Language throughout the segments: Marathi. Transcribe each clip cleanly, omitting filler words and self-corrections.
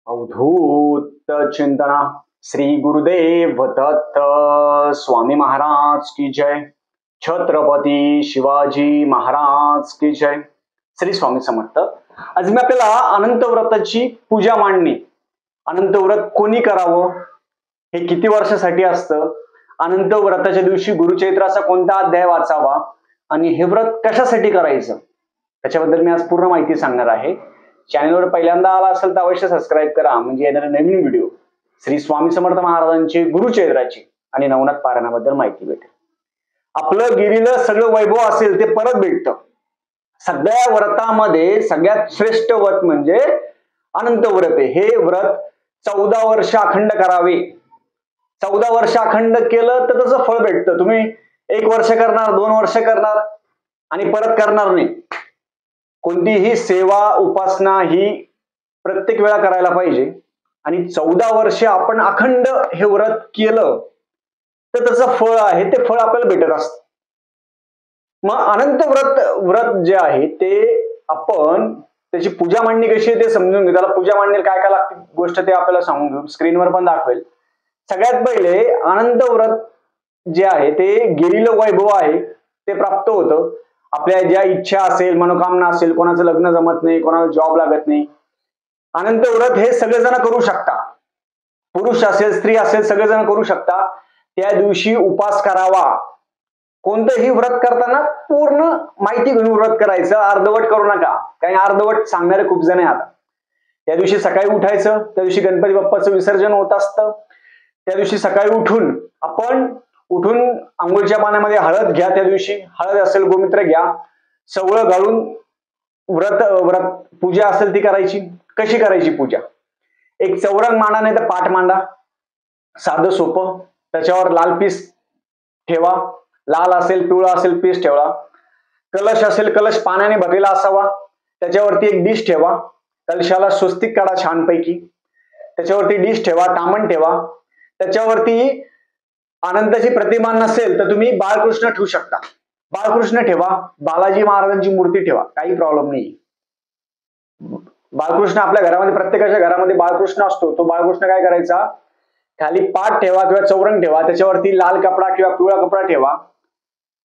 अवधूत चिंतना श्री गुरुदेव दत्त स्वामी महाराज की जय. छत्रपती शिवाजी महाराज की जय. श्री स्वामी समर्थ. आज मी आपल्याला अनंत व्रताची पूजा मांडणी, अनंत व्रत कोणी करावं, हे किती वर्षासाठी असतं, अनंत व्रताच्या दिवशी गुरुचैत्राचा कोणता अध्याय वाचावा आणि हे व्रत कशासाठी करायचं, त्याच्याबद्दल मी आज पूर्ण माहिती सांगणार आहे. चॅनलवर पहिल्यांदा आला असेल तर अवश्य सबस्क्राईब करा, म्हणजे येणारे नवीन व्हिडिओ श्री स्वामी समर्थ महाराजांची गुरुचैत्राची आणि नवनाथ पारायणाबद्दल माहिती भेटेल. आपलं गेलेलं सगळं वैभव असेल ते परत भेटतं. सगळ्या व्रतामध्ये सगळ्यात श्रेष्ठ व्रत म्हणजे अनंत व्रत आहे. हे व्रत 14 वर्ष अखंड करावे. 14 वर्ष अखंड केलं तर त्याचं फळ भेटतं. तुम्ही 1 वर्ष करणार, 2 वर्ष करणार आणि परत करणार नाही. कोणतीही सेवा उपासना ही प्रत्येक वेळा करायला पाहिजे आणि 14 वर्ष आपण अखंड हे व्रत केलं तर त्याचं फळ आहे ते फळ आपल्याला भेटत असतं. मग अनंत व्रत जे आहे ते आपण त्याची पूजा मांडणी कशी आहे ते समजून घेऊ. त्याला पूजा मांडणी काय काय लागते गोष्ट ते आपल्याला सांगून घेऊ. स्क्रीनवर पण दाखवेल. सगळ्यात पहिले अनंत व्रत जे आहे ते गेलेलं वैभव आहे ते प्राप्त होतं. आपल्या ज्या इच्छा असेल, मनोकामना असेल, कोणाचं लग्न जमत नाही, कोणाला जॉब लागत नाही, अनंत व्रत हे सगळेजण करू शकता. पुरुष असेल, स्त्री असेल, सगळेजण करू शकता. त्या दिवशी उपास करावा. कोणतंही व्रत करताना पूर्ण माहिती घेऊन व्रत करायचं, अर्धवट करू नका. कारण अर्धवट सांगणारे खूप जण आहे आता. त्या दिवशी सकाळी उठायचं, त्या दिवशी गणपती बाप्पाचं विसर्जन होत असतं. त्या दिवशी सकाळी उठून आंघोळीच्या पाण्यामध्ये हळद घ्या. त्या दिवशी हळद असेल, गोमित्र घ्या, सवळं घालून व्रत पूजा असेल ती करायची. कशी करायची पूजा? एक चौरंग मांडा, नाही तर पाट मांडा, साधं सोपं. त्याच्यावर लाल पीस ठेवा. लाल असेल, पिवळा असेल पीस ठेवा. कलश असेल, कलश पाण्याने भरलेला असावा. त्याच्यावरती एक डिश ठेवा. कलशाला स्वस्तिक काढा छानपैकी. त्याच्यावरती डिश ठेवा, तामण ठेवा. त्याच्यावरती अनंताची प्रतिमा नसेल तर तुम्ही बाळकृष्ण ठेवू शकता. बाळकृष्ण ठेवा. बालाजी महाराजांची मूर्ती ठेवा, काही प्रॉब्लेम नाही. बाळकृष्ण आपल्या घरामध्ये, प्रत्येकाच्या घरामध्ये बाळकृष्ण असतो. तो बाळकृष्ण काय करायचा, खाली पाट ठेवा किंवा चौरंग ठेवा. त्याच्यावरती लाल कपडा किंवा पिवळा कपडा ठेवा.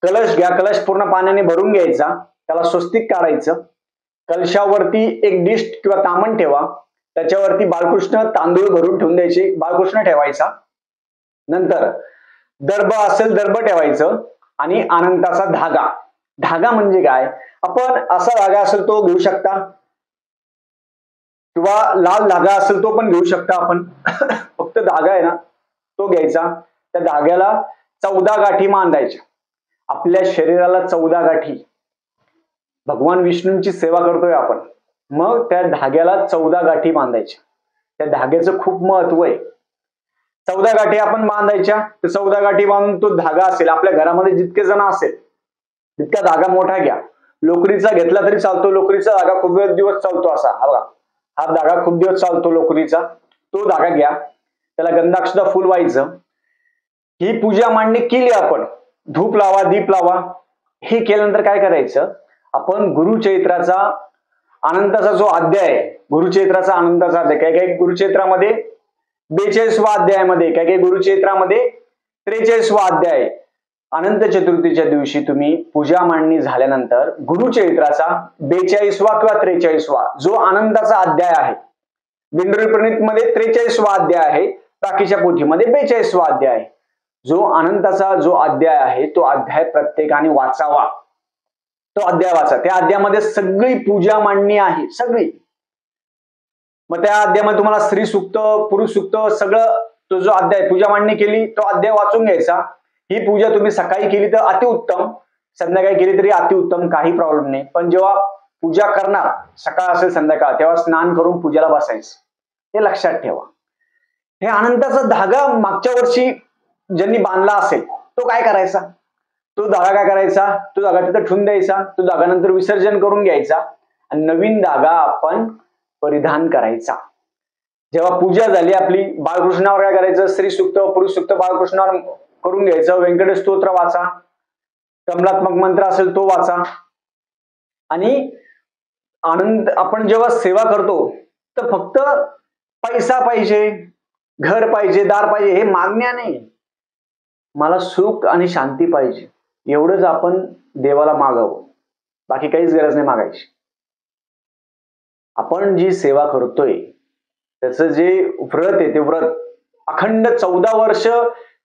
कलश घ्या. कलश पूर्ण पाण्याने भरून घ्यायचा. त्याला स्वस्तिक काढायचं. कलशावरती एक डिश किंवा तामण ठेवा. त्याच्यावरती बाळकृष्ण तांदूळ भरून ठेवून द्यायचे. बाळकृष्ण ठेवायचा. नंतर दर्भ असेल, दर्भ ठेवायचं आणि अनंताचा धागा. धागा म्हणजे काय, आपण असा धागा असेल तो घेऊ शकता किंवा लाल धागा असेल तो पण घेऊ शकता आपण. फक्त धागा आहे ना तो घ्यायचा. त्या धाग्याला 14 गाठी बांधायच्या. आपल्या शरीराला 14 गाठी. भगवान विष्णूंची सेवा करतोय आपण, मग त्या धाग्याला 14 गाठी बांधायच्या. त्या धाग्याचं खूप महत्व आहे. 14 गाठी आपण बांधायच्या. 14 गाठी बांधून तो धागा असेल, आपल्या घरामध्ये जितके जण असेल तितका धागा मोठा घ्या. लोकरीचा घेतला तरी चालतो. लोकरीचा धागा खूप दिवस चालतो. असा हा धागा खूप दिवस चालतो लोकरीचा. तो धागा घ्या. त्याला गंधाक्षदा फुल व्हायचं. ही पूजा मांडणी केली आपण. धूप लावा, दीप लावा. हे केल्यानंतर काय करायचं, आपण गुरुचैत्राचा अनंताचा जो अध्याय आहे, गुरुचैत्राचा अनंताचा अध्याय, काही गुरुचैत्रामध्ये 42व्या अध्यायामध्ये, काही गुरुचैत्रामध्ये 43वा अध्याय. अनंत चतुर्थीच्या दिवशी तुम्ही पूजा मांडणी झाल्यानंतर गुरुचैत्राचा 42वा किंवा 43वा जो अनंताचा अध्याय आहे, दिंडोरी प्रणीत मध्ये 43वा अध्याय आहे, बाकीच्या पोथीमध्ये 42वा अध्याय आहे. जो अनंताचा जो अध्याय आहे तो अध्याय प्रत्येकाने वाचावा. तो अध्याय वाचा. त्या अध्यायामध्ये सगळी पूजा मांडणी आहे, सगळी. मग त्या अध्यायामध्ये तुम्हाला स्त्री सुक्त, पुरुष सुक्त, सगळं तो जो अध्याय पूजा मांडणी केली तो अध्याय वाचून घ्यायचा. ही पूजा तुम्ही सकाळी केली तर अतिउत्तम, संध्याकाळी केली तरी अतिउत्तम, काही प्रॉब्लेम नाही. पण जेव्हा पूजा करणार, सकाळ असेल संध्याकाळ, तेव्हा स्नान करून पूजेला बसायचं. हे लक्षात ठेवा. हे अनंताचा धागा मागच्या वर्षी ज्यांनी बांधला असेल तो काय करायचा, तो धागा काय करायचा, तो धागा तिथं ठेवून द्यायचा. तो धागा नंतर विसर्जन करून घ्यायचा आणि नवीन धागा आपण परिधान करायचा. जेव्हा पूजा झाली आपली, बाळकृष्णावर काय करायचं, स्त्री सुक्त, पुरुष सुक्त बाळकृष्णावर करून घ्यायचं. व्यंकटेश स्तोत्र वाचा. कमलात्मक मंत्र असेल तो वाचा. आणि आनंद आपण जेव्हा सेवा करतो तर फक्त पैसा पाहिजे, घर पाहिजे, दार पाहिजे, हे मागण्या नाही. मला सुख आणि शांती पाहिजे, एवढंच आपण देवाला मागावं. बाकी काहीच गरज नाही मागायची. आपण जी सेवा करतोय त्याचं जे व्रत आहे ते व्रत अखंड 14 वर्ष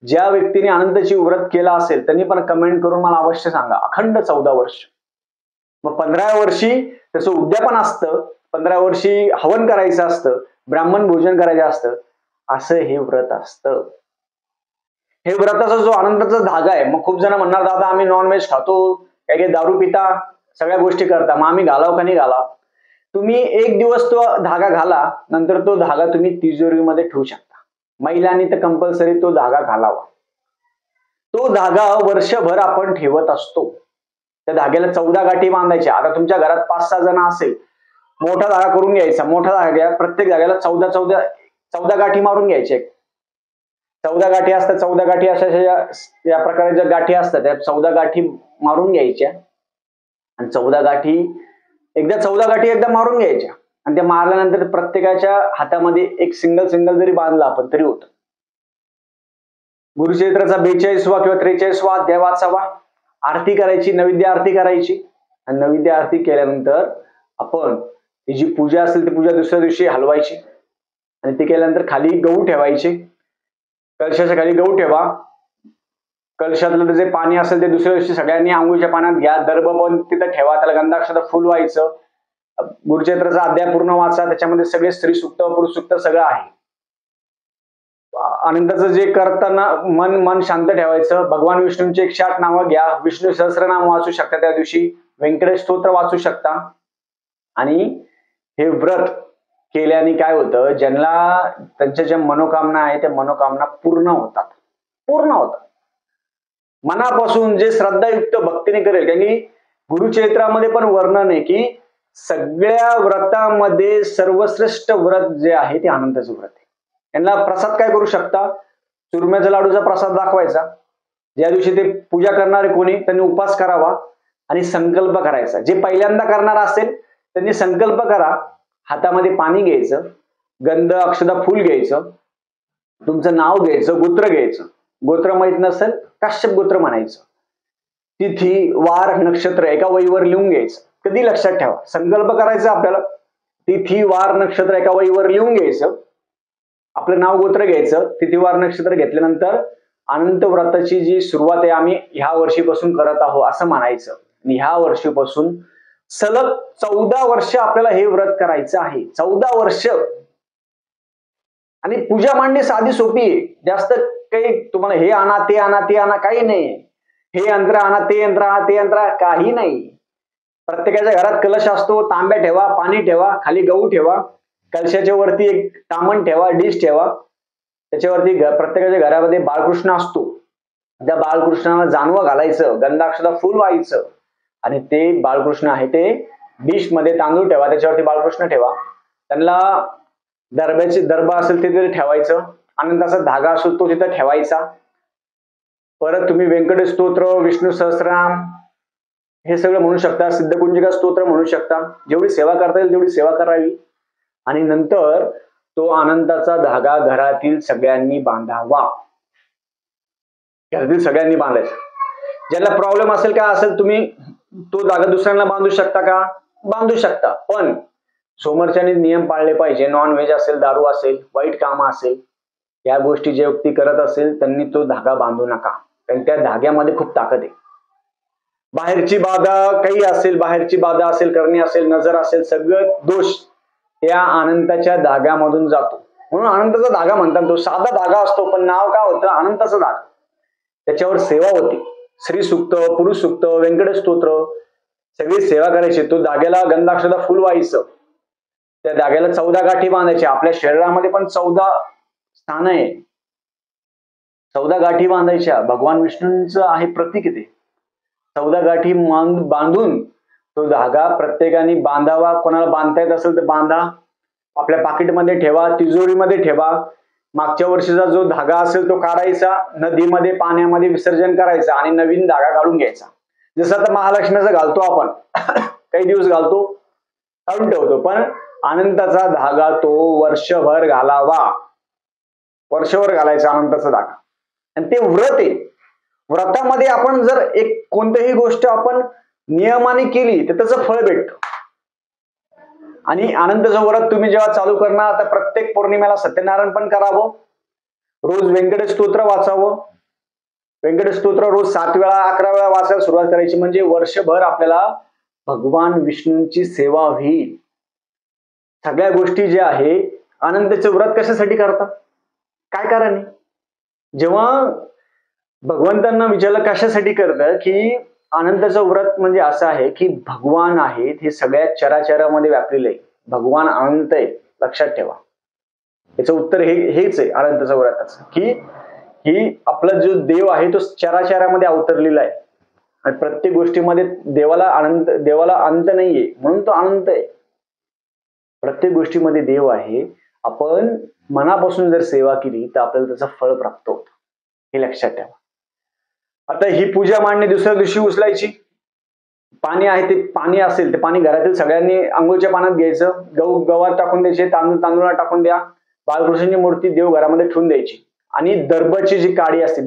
ज्या व्यक्तीने अनंतची व्रत केला असेल त्यांनी पण कमेंट करून मला अवश्य सांगा. अखंड 14 वर्ष. मग 15व्या वर्षी त्याचं उद्यापन असतं, 15व्या वर्षी हवन करायचं असतं, ब्राह्मण भोजन करायचं असतं. असं हे व्रत असतं. हे व्रताचा जो अनंताचा धागा आहे. मग खूप जण म्हणणार दादा आम्ही नॉनव्हेज खातो, काही काही दारू पिता, सगळ्या गोष्टी करता, मग आम्ही घालाव का नाही घालाव? तुम्ही एक दिवस तो धागा घाला, नंतर तो धागा तुम्ही तिजोरीमध्ये ठेवू शकता. महिलांनी तर कंपल्सरी तो धागा घालावा. तो धागा वर्षभर आपण ठेवत असतो. त्या धाग्याला 14 गाठी बांधायच्या. आता तुमच्या घरात 5-6 जण असेल, मोठा धागा करून घ्यायचा. मोठा धागा प्रत्येक धाग्याला 14 गाठी मारून घ्यायचे. 14 गाठी असतात. 14 गाठी अशा या प्रकारे ज्या गाठी असतात त्या 14 गाठी मारून घ्यायच्या. आणि 14 गाठी एकदा मारून घ्यायच्या. आणि त्या मारल्यानंतर प्रत्येकाच्या हातामध्ये एक सिंगल जरी बांधला आपण तरी होतं. गुरुचरित्राचा 42वा किंवा 43वा अध्याय वाचावा. आरती करायची, नैवेद्य आरती करायची. आणि नैवेद्य आरती केल्यानंतर आपण जी पूजा असेल ती पूजा दुसऱ्या दिवशी हलवायची. आणि ती केल्यानंतर खाली गहू ठेवायचे. कलशाच्या खाली गहू ठेवा. कलशातलं जे पाणी असेल ते दुसऱ्या दिवशी सगळ्यांनी आंघोळीच्या पाण्यात घ्या. दर्भ पण तिथं ठेवा. त्याला गंधाक्षरात फुल व्हायचं. गुरुचरित्राचा अध्याय पूर्ण वाचा. त्याच्यामध्ये सगळे स्त्री सुक्त, पुरुष सुक्त सगळं आहे. अनंताचं जे करताना मन शांत ठेवायचं. भगवान विष्णूंची 108 नावं घ्या. विष्णू सहस्रनाम वाचू शकता. त्या दिवशी व्यंकटेश स्तोत्र वाचू शकता. आणि हे व्रत केल्याने काय होतं, ज्यांना त्यांच्या ज्या मनोकामना आहे त्या मनोकामना पूर्ण होतात. मनापासून जे श्रद्धायुक्त भक्तीने करेल. कारण की गुरुचरित्रामध्ये पण वर्णन आहे की सगळ्या व्रतामध्ये सर्वश्रेष्ठ व्रत जे आहे ते अनंताचं व्रत आहे. यांना प्रसाद काय करू शकता, चुरम्याचा लाडूचा प्रसाद दाखवायचा. ज्या दिवशी ते पूजा करणारे कोणी त्यांनी उपवास करावा आणि संकल्प करायचा. जे पहिल्यांदा करणार असेल त्यांनी संकल्प करा. हातामध्ये पाणी घ्यायचं, गंध अक्षदा फूल घ्यायचं, तुमचं नाव घ्यायचं, गोत्र घ्यायचं. गोत्र माहित नसेल काश्यप गोत्र म्हणायचं. तिथी वार नक्षत्र एका वहीवर लिहून घ्यायचं. कधी लक्षात ठेवा, संकल्प करायचा आपल्याला. तिथी वार नक्षत्र एका वहीवर लिहून घ्यायचं. आपलं नाव गोत्र घ्यायचं. तिथी वार नक्षत्र घेतल्यानंतर अनंत व्रताची जी सुरुवात आहे आम्ही ह्या वर्षीपासून करत आहोत असं म्हणायचं. आणि ह्या वर्षीपासून सलग 14 वर्ष आपल्याला हे व्रत करायचं आहे. 14 वर्ष. आणि पूजा मांडणी साधी सोपी आहे. जास्त काही तुम्हाला हे आणा ते आणा काही नाही. हे यंत्र आणा ते यंत्र आणा ते यंत्र काही नाही. प्रत्येकाच्या घरात कलश असतो. तांब्या ठेवा, पाणी ठेवा, खाली गहू ठेवा, कलशाच्या वरती एक तामण ठेवा, डिश ठेवा. त्याच्यावरती प्रत्येकाच्या घरामध्ये बाळकृष्ण असतो. त्या बाळकृष्णाला जानवं घालायचं, गंधाक्षरा फुल व्हायचं. आणि ते बाळकृष्ण आहे ते डिश मध्ये तांदूळ ठेवा, त्याच्यावरती बाळकृष्ण ठेवा. त्यांना दर्भ असेल ते तिथे ठेवायचं. अनंताचा धागा असतो तो तिथे ठेवायचा. परत तुम्ही व्यंकटेश स्तोत्र, विष्णू सहस्रनाम हे सगळं म्हणू शकता. सिद्धकुंजिका स्तोत्र म्हणू शकता. जेवढी सेवा करता येईल तेवढी सेवा करावी. आणि नंतर तो अनंताचा धागा घरातील सगळ्यांनी बांधावा. घरातील सगळ्यांनी बांधायचा. ज्याला प्रॉब्लेम असेल काय असेल तुम्ही तो धागा दुसऱ्यांना बांधू शकता का, बांधू शकता. पण समोरच्याने नियम पाळले पाहिजे. नॉन व्हेज असेल, दारू असेल, वाईट काम असेल, या गोष्टी जे व्यक्ती करत असेल त्यांनी तो धागा बांधू नका. कारण त्या धाग्यामध्ये खूप ताकद आहे. बाहेरची बाधा काही असेल, बाहेरची बाधा असेल, करणी असेल, नजर असेल, सगळं दोष त्या अनंताच्या धाग्यामधून जातो. म्हणून अनंताचा धागा म्हणतात. तो साधा धागा असतो पण नाव काय होतं, अनंताचा धागा. त्याच्यावर सेवा होती. श्री सुक्त, पुरुष सुक्त, व्यंकटेश स्तोत्र सगळी सेवा करायची. तो धाग्याला गंधाक्षदा फुल व्हायचं. त्या धाग्याला 14 गाठी बांधायच्या. आपल्या शरीरामध्ये पण 14 स्थान आहे. 14 गाठी बांधायच्या. भगवान विष्णूंचं आहे प्रतीक आहे ते. 14 गाठी बांधून तो धागा प्रत्येकाने बांधावा. कोणाला बांधता येत असेल तर बांधा. आपल्या पाकिटमध्ये ठेवा, तिजोरीमध्ये ठेवा. मागच्या वर्षीचा जो धागा असेल तो काढायचा, नदीमध्ये पाण्यामध्ये विसर्जन करायचा आणि नवीन धागा काढून घ्यायचा. जसं आता महालक्ष्मीचं घालतो आपण काही दिवस घालतो, काढून ठेवतो. पण अनंताचा धागा तो वर्षभर घालावा. वर्षभर घालायचा अनंताचा धागा. आणि ते व्रत आहे. व्रतामध्ये आपण जर एक कोणतीही गोष्ट आपण नियमाने केली तर त्याचं फळ भेटतं. आणि अनंताचं व्रत तुम्ही जेव्हा चालू करणार तर प्रत्येक पौर्णिमेला सत्यनारायण पण करावं, रोज व्यंकटेश स्तोत्र वाचावं. व्यंकटेश स्तोत्र रोज 7 वेळा 11 वेळा वाचायला सुरुवात करायची. म्हणजे वर्षभर आपल्याला भगवान विष्णूंची सेवा होईल. सगळ्या गोष्टी ज्या आहे, अनंताचे व्रत कशासाठी करतात, काय कारण आहे? जेव्हा भगवंतांना विचारलं कशासाठी करतं, की अनंताचं व्रत म्हणजे असं आहे की भगवान आहेत हे सगळ्या चराचरामध्ये व्यापलेले आहे. भगवान अनंत आहे, लक्षात ठेवा. याचं उत्तर हेच आहे अनंताचं व्रताचं, की आपला जो देव आहे तो चराचरामध्ये अवतरलेला आहे. आणि प्रत्येक गोष्टीमध्ये देवाला अंत नाहीये, म्हणून तो अनंत आहे. प्रत्येक गोष्टीमध्ये देव आहे. आपण मनापासून जर सेवा केली तर आपल्याला त्याचं फळ प्राप्त होतं, हे लक्षात ठेवा. आता ही पूजा मांडणी दुसऱ्या दिवशी उचलायची. पाणी आहे ते पाणी असेल ते पाणी घरातील सगळ्यांनी आंघोळीच्या पाण्यात घ्यायचं. गव्हात टाकून द्यायचे, तांदूळात टाकून द्या. बाळकृष्णाची मूर्ती देव घरामध्ये ठेवून द्यायची. आणि दर्भाची जी काडी असते,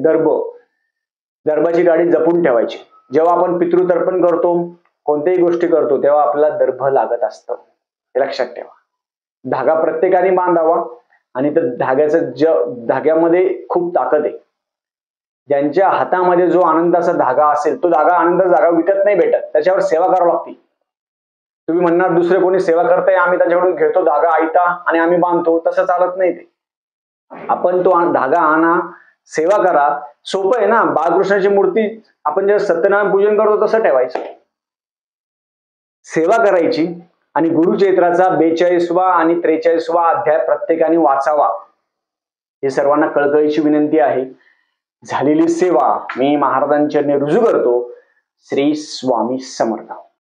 दर्भाची काडी जपून ठेवायची. जेव्हा आपण पितृतर्पण करतो, कोणत्याही गोष्टी करतो, तेव्हा आपल्याला दर्भ लागत असतं, हे लक्षात ठेवा. धागा प्रत्येकाने बांधावा. आणि त्या धाग्यामध्ये खूप ताकद आहे. ज्यांच्या हातामध्ये जो आनंदाचा धागा असेल, तो आनंदाचा धागा विकत नाही भेटत, त्याच्यावर सेवा करावी लागते. तुम्ही म्हणणार दुसरे कोणी सेवा करताय, आम्ही त्याच्याकडून घेतो धागा आयता आणि आम्ही बांधतो, तसं चालत नाही ते. आपण तो धागा आणा, सेवा करा. सोपं आहे ना. बाळकृष्णाची मूर्ती आपण जेव्हा सत्यनारायण पूजन करतो तसं ठेवायचं, सेवा करायची. आणि गुरुचैत्राचा 42वा आणि 43वा अध्याय प्रत्येकाने वाचावा, हे सर्वांना कळकळीची विनंती आहे. झालेली सेवा मी महाराजांच्या चरणी रुजू करतो. श्री स्वामी समर्थ.